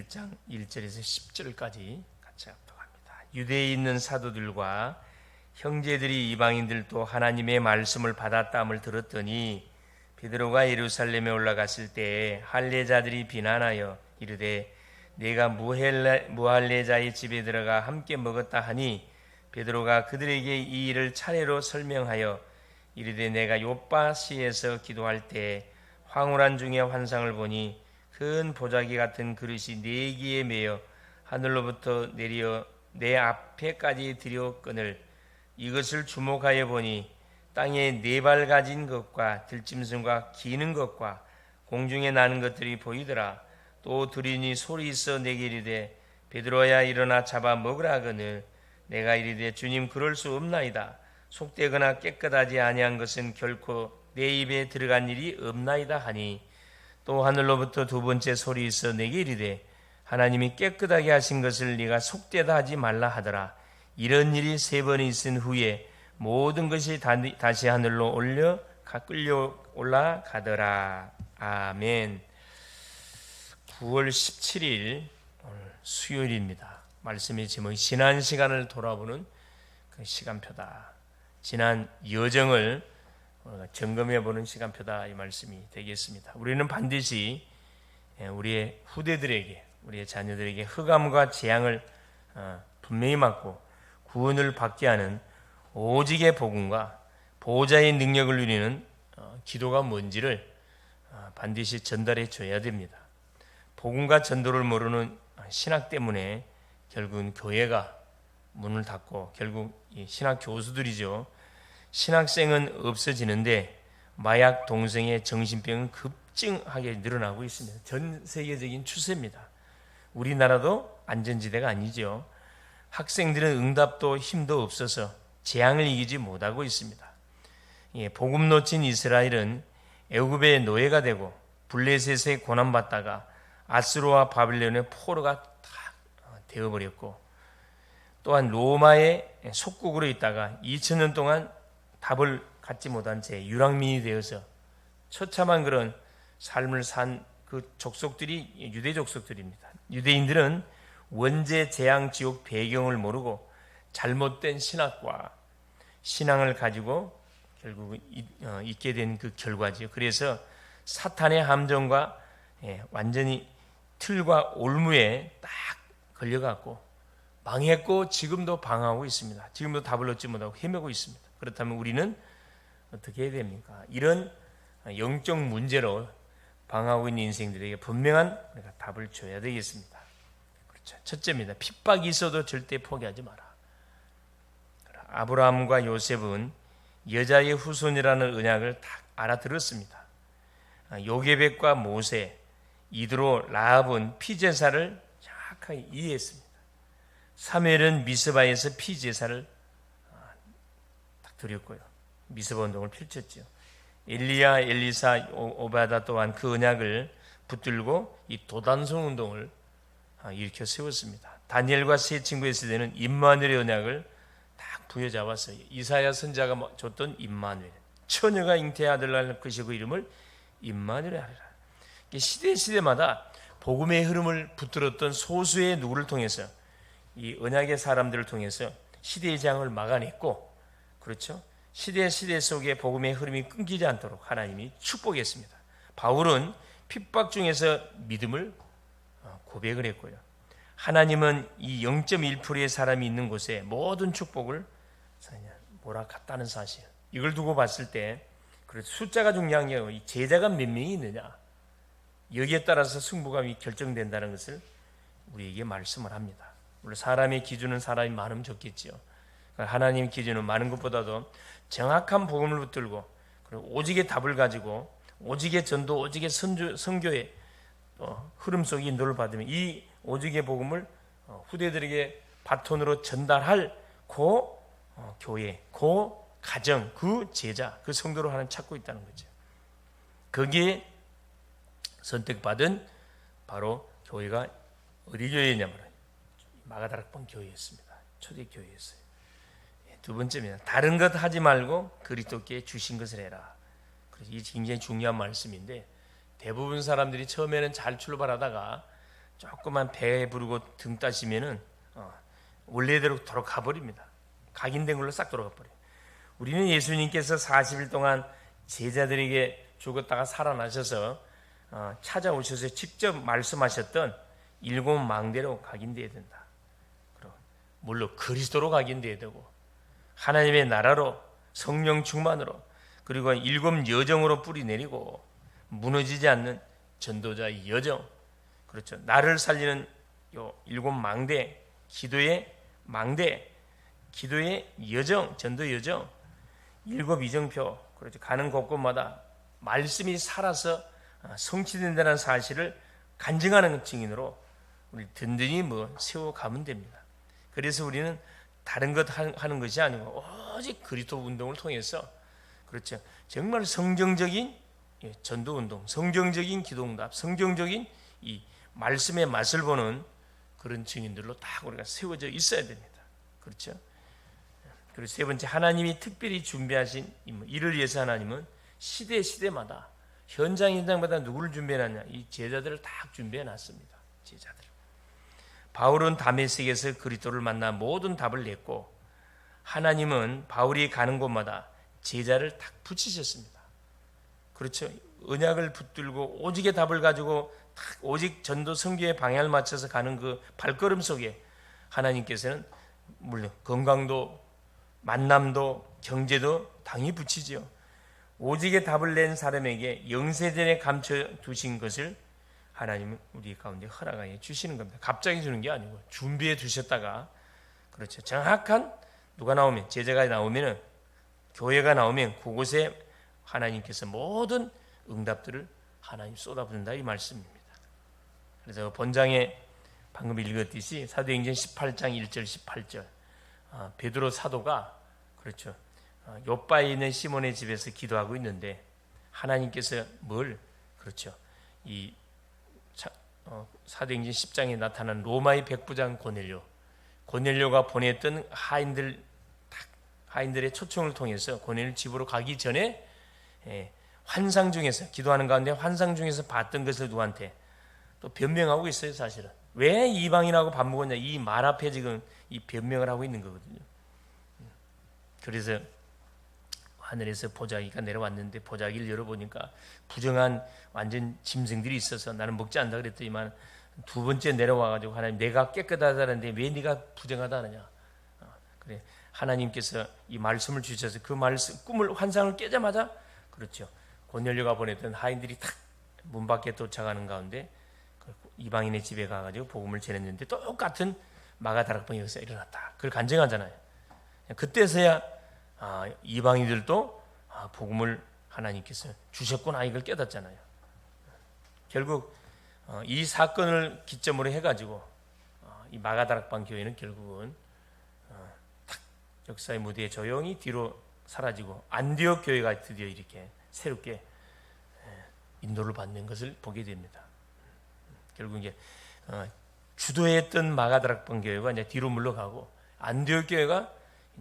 1장 1절에서 10절까지 같이 합독합니다. 유대에 있는 사도들과 형제들이 이방인들도 하나님의 말씀을 받았다함을 들었더니 베드로가 예루살렘에 올라갔을 때에 할례자들이 비난하여 이르되 내가 무할례자의 집에 들어가 함께 먹었다 하니 베드로가 그들에게 이 일을 차례로 설명하여 이르되 내가 요빠시에서 기도할 때 황홀한 중에 환상을 보니 큰 보자기 같은 그릇이 4개에 매여 하늘로부터 내려 내 앞에까지 들여끈을 이것을 주목하여 보니 땅에 4발 가진 것과 들짐승과 기는 것과 공중에 나는 것들이 보이더라. 또 들으니 소리 있어 내게 이르되 베드로야 일어나 잡아 먹으라 하거늘 내가 이르되 주님 그럴 수 없나이다. 속되거나 깨끗하지 아니한 것은 결코 내 입에 들어간 일이 없나이다 하니 또 하늘로부터 2번째 소리 있어 내게 이르되 하나님이 깨끗하게 하신 것을 네가 속되다 하지 말라 하더라. 이런 일이 3번이 있은 후에 모든 것이 다시 하늘로 끌려 올라가더라. 아멘. 9월 17일 오늘 수요일입니다. 말씀의 제목이 지난 시간을 돌아보는 그 시간표다. 지난 여정을 점검해보는 시간표다. 이 말씀이 되겠습니다. 우리는 반드시 우리의 후대들에게 우리의 자녀들에게 흑암과 재앙을 분명히 막고 구원을 받게 하는 오직의 복음과 보호자의 능력을 누리는 기도가 뭔지를 반드시 전달해 줘야 됩니다. 복음과 전도를 모르는 신학 때문에 결국은 교회가 문을 닫고 결국 신학 교수들이죠. 신학생은 없어지는데 마약 동성애 정신병은 급증하게 늘어나고 있습니다. 전 세계적인 추세입니다. 우리나라도 안전지대가 아니죠. 학생들은 응답도 힘도 없어서 재앙을 이기지 못하고 있습니다. 복음 놓친 이스라엘은 애굽의 노예가 되고 블레셋에 고난받다가 아스로와 바빌론의 포로가 다 되어버렸고 또한 로마의 속국으로 있다가 2000년 동안 답을 갖지 못한 채 유랑민이 되어서 처참한 그런 삶을 산 그 족속들이 유대 족속들입니다. 유대인들은 원죄 재앙 지옥 배경을 모르고 잘못된 신학과 신앙을 가지고 결국 있게 된 그 결과지요. 그래서 사탄의 함정과 완전히 틀과 올무에 딱 걸려갖고 망했고 지금도 방황하고 있습니다. 지금도 답을 얻지 못하고 헤매고 있습니다. 그렇다면 우리는 어떻게 해야 됩니까? 이런 영적 문제로 방황하고 있는 인생들에게 분명한 답을 줘야 되겠습니다. 그렇죠. 첫째입니다. 핍박이 있어도 절대 포기하지 마라. 아브라함과 요셉은 여자의 후손이라는 언약을 다 알아들었습니다. 요게벳과 모세, 이드로, 라합은 피제사를 정확하게 이해했습니다. 사무엘은 미스바에서 피제사를 딱 드렸고요. 미스바 운동을 펼쳤죠. 엘리야, 엘리사, 오바다 또한 그 언약을 붙들고 이 도단성 운동을 일으켜 세웠습니다. 다니엘과 세 친구의 세대는 임마누엘의 언약을 딱 부여잡았어요. 이사야 선자가 줬던 임마누엘, 처녀가 잉태의 아들 낳을 것이고 이름을 임마누엘 하리라. 시대마다 복음의 흐름을 붙들었던 소수의 누구를 통해서 이 언약의 사람들을 통해서 시대의 재앙을 막아냈고, 그렇죠? 시대 속에 복음의 흐름이 끊기지 않도록 하나님이 축복했습니다. 바울은 핍박 중에서 믿음을 고백을 했고요. 하나님은 이 0.1%의 사람이 있는 곳에 모든 축복을 몰아갔다는 사실. 이걸 두고 봤을 때 숫자가 중요한 게 아니고 제자가 몇 명이 있느냐, 여기에 따라서 승부감이 결정된다는 것을 우리에게 말씀을 합니다. 물론 사람의 기준은 사람이 많으면 좋겠죠. 하나님의 기준은 많은 것보다도 정확한 복음을 붙들고 그리고 오직의 답을 가지고 오직의 전도, 오직의 선교의 흐름 속에 인도를 받으면 이 오직의 복음을 후대들에게 바톤으로 전달할 그 교회, 그 가정, 그 제자, 그 성도를 하나님 찾고 있다는 거죠. 거기에 선택받은 바로 교회가 어디 교회냐면 마가다락방 교회였습니다. 초대교회였어요. 두 번째입니다. 다른 것 하지 말고 그리스도께 주신 것을 해라. 그래서 이게 굉장히 중요한 말씀인데 대부분 사람들이 처음에는 잘 출발하다가 조금만 배 부르고 등 따시면은 원래대로 돌아가버립니다. 각인된 걸로 싹 돌아가 버려요. 우리는 예수님께서 40일 동안 제자들에게 죽었다가 살아나셔서 찾아오셔서 직접 말씀하셨던 7 망대로 각인되어야 된다. 물론 그리스도로 각인되어야 되고 하나님의 나라로 성령 충만으로 그리고 7 여정으로 뿌리 내리고 무너지지 않는 전도자의 여정, 그렇죠. 나를 살리는 요 7 망대, 기도의 망대, 기도의 여정, 전도 여정, 7 이정표, 그렇죠. 가는 곳곳마다 말씀이 살아서 성취된다는 사실을 간증하는 증인으로 우리 든든히 세워가면 됩니다. 그래서 우리는 다른 것 하는 것이 아니고 오직 그리스도 운동을 통해서, 그렇죠. 정말 성경적인 전도 운동, 성경적인 기도응답, 성경적인 이 말씀의 맛을 보는 그런 증인들로 딱 우리가 세워져 있어야 됩니다. 그렇죠. 그리고 세 번째, 하나님이 특별히 준비하신 이를 위해서 하나님은 시대마다 현장마다 누구를 준비해놨냐? 이 제자들을 딱 준비해놨습니다. 제자들. 바울은 다메섹에서 그리스도를 만나 모든 답을 냈고, 하나님은 바울이 가는 곳마다 제자를 딱 붙이셨습니다. 그렇죠. 언약을 붙들고 오직의 답을 가지고 딱 오직 전도 선교의 방향을 맞춰서 가는 그 발걸음 속에 하나님께서는 물론 건강도 만남도 경제도 당연히 붙이지요. 오직의 답을 낸 사람에게 영세전에 감춰두신 것을 하나님은 우리 가운데 허락하여 주시는 겁니다. 갑자기 주는 게 아니고 준비해 두셨다가, 그렇죠. 정확한 누가 나오면, 제자가 나오면은, 교회가 나오면 그곳에 하나님께서 모든 응답들을 하나님 쏟아붓는다 이 말씀입니다. 그래서 본장에 방금 읽었듯이 사도행전 18장 1절 18절 베드로 사도가, 그렇죠, 요바에 있는 시몬의 집에서 기도하고 있는데 하나님께서 그렇죠, 이 사도행전 10장에 나타난 로마의 백부장 고넬료가 보냈던 하인들의 초청을 통해서 고넬료 집으로 가기 전에 환상 중에서, 기도하는 가운데 환상 중에서 봤던 것을 누구한테 또 변명하고 있어요. 사실은 왜 이방인하고 밥 먹었냐, 이 말 앞에 지금 이 변명을 하고 있는 거거든요. 그래서 하늘에서 보자기가 내려왔는데 보자기를 열어보니까 부정한 완전 짐승들이 있어서 나는 먹지 않는다 그랬더니만, 2번째 내려와가지고 하나님, 내가 깨끗하다는데 왜 네가 부정하다 하느냐. 그래, 하나님께서 이 말씀을 주셔서 그 말씀, 꿈을, 환상을 깨자마자, 그렇죠, 고넬료가 보냈던 하인들이 탁 문 밖에 도착하는 가운데 이방인의 집에 가가지고 복음을 전했는데 똑같은 마가다락방이 여기서 일어났다. 그걸 간증하잖아요. 그때서야 이방인들도 복음을 하나님께서 주셨구나 이걸 깨닫잖아요. 결국 이 사건을 기점으로 해가지고 이 마가다락방 교회는 결국은 탁 역사의 무대에 조용히 뒤로 사라지고 안디옥 교회가 드디어 이렇게 새롭게 인도를 받는 것을 보게 됩니다. 결국 이제 주도했던 마가다락방 교회가 이제 뒤로 물러가고, 안디옥 교회가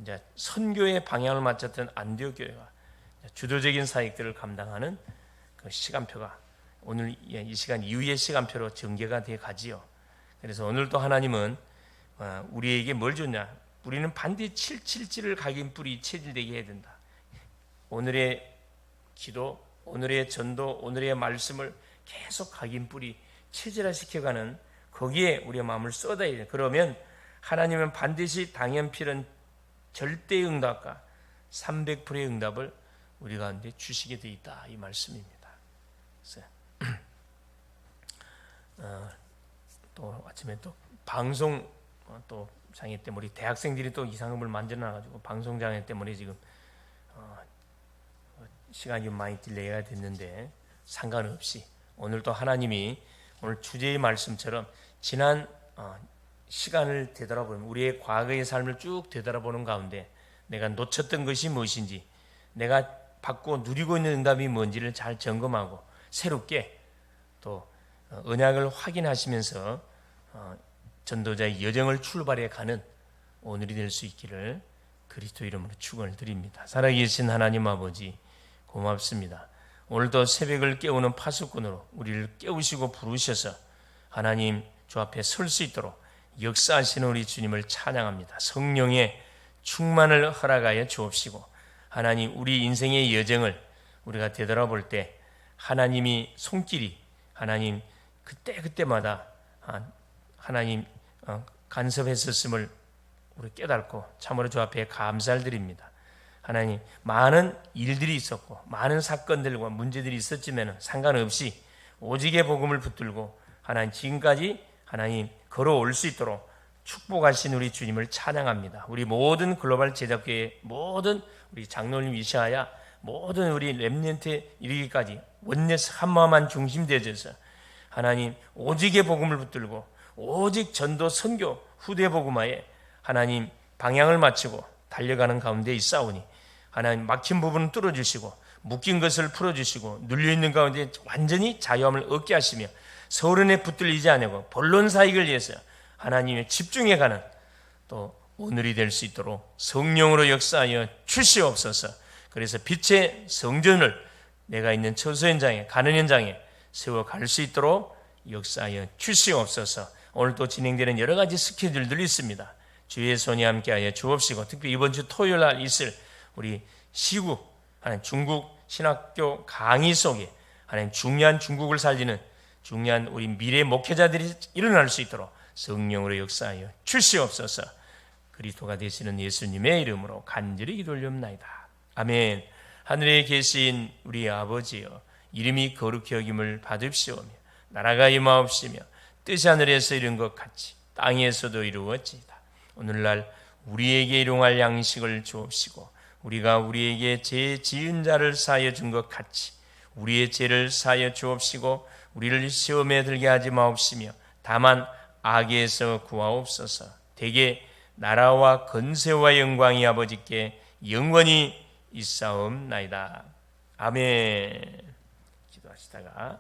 이제 선교의 방향을 맞췄던 안디옥 교회가 주도적인 사역들을 감당하는 그 시간표가 오늘 이 시간 이후의 시간표로 전개가 돼 가지요. 그래서 오늘도 하나님은 우리에게 뭘 줬냐? 우리는 반드시 777을 각인 뿌리 체질되게 해야 된다. 오늘의 기도, 오늘의 전도, 오늘의 말씀을 계속 각인 뿌리 체질화시켜가는, 거기에 우리의 마음을 쏟아야 돼요. 그러면 하나님은 반드시 당연필은 절대의 응답과 300%의 응답을 우리 가운데 주시게 돼 있다 이 말씀입니다. 그래서 또 아침에 또 방송 또 장애 때문에 우리 대학생들이 또 이상음을 만들어놔가지고 방송 장애 때문에 지금 시간이 좀 많이 딜레이가 됐는데, 상관없이 오늘 또 하나님이 오늘 주제의 말씀처럼 지난 시간을 되돌아보면, 우리의 과거의 삶을 쭉 되돌아보는 가운데 내가 놓쳤던 것이 무엇인지, 내가 받고 누리고 있는 응답이 뭔지를 잘 점검하고 새롭게 또 언약을 확인하시면서 전도자의 여정을 출발해 가는 오늘이 될 수 있기를 그리스도 이름으로 축원을 드립니다. 살아계신 하나님 아버지, 고맙습니다. 오늘도 새벽을 깨우는 파수꾼으로 우리를 깨우시고 부르셔서 하나님 주 앞에 설 수 있도록 역사하시는 우리 주님을 찬양합니다. 성령의 충만을 허락하여 주옵시고 하나님 우리 인생의 여정을 우리가 되돌아볼 때 하나님이 손길이 하나님 그때마다 하나님 간섭했었음을 우리 깨닫고 참으로 주 앞에 감사를 드립니다. 하나님 많은 일들이 있었고 많은 사건들과 문제들이 있었지만 상관없이 오직의 복음을 붙들고 하나님 지금까지 하나님 걸어올 수 있도록 축복하신 우리 주님을 찬양합니다. 우리 모든 글로벌 제작교회 모든 우리 장로님 위시하여 모든 우리 렘넌트에 이르기까지 원내스 한마음만 중심되어져서 하나님 오직의 복음을 붙들고 오직 전도 선교 후대 복음화에 하나님 방향을 맞추고 달려가는 가운데 있사오니 하나님 막힌 부분은 뚫어주시고 묶인 것을 풀어주시고 눌려있는 가운데 완전히 자유함을 얻게 하시며 서론에 붙들리지 않고 본론 사익을 위해서 하나님의 집중해가는 또 오늘이 될 수 있도록 성령으로 역사하여 주시옵소서. 그래서 빛의 성전을 내가 있는 처소 현장에 가는 현장에 세워갈 수 있도록 역사하여 주시옵소서. 오늘 또 진행되는 여러 가지 스케줄들이 있습니다. 주의 손이 함께하여 주옵시고 특히 이번 주 토요일 날 있을 우리 시국 하나님 중국 신학교 강의 속에 하나님 중요한 중국을 살리는 중요한 우리 미래 목회자들이 일어날 수 있도록 성령으로 역사하여 주시옵소서. 그리스도가 되시는 예수님의 이름으로 간절히 기도올리옵나이다. 아멘. 하늘에 계신 우리 아버지여 이름이 거룩히 여김을 받으시오며 나라가 임하옵시며 뜻이 하늘에서 이룬 것 같이 땅에서도 이루어지이다. 오늘날 우리에게 일용할 양식을 주옵시고 우리가 우리에게 죄 지은 자를 사하여 준 것 같이 우리의 죄를 사하여 주옵시고 우리를 시험에 들게 하지 마옵시며 다만 악에서 구하옵소서. 대개 나라와 권세와 영광이 아버지께 영원히 있사옵나이다. 아멘. 기도하시다가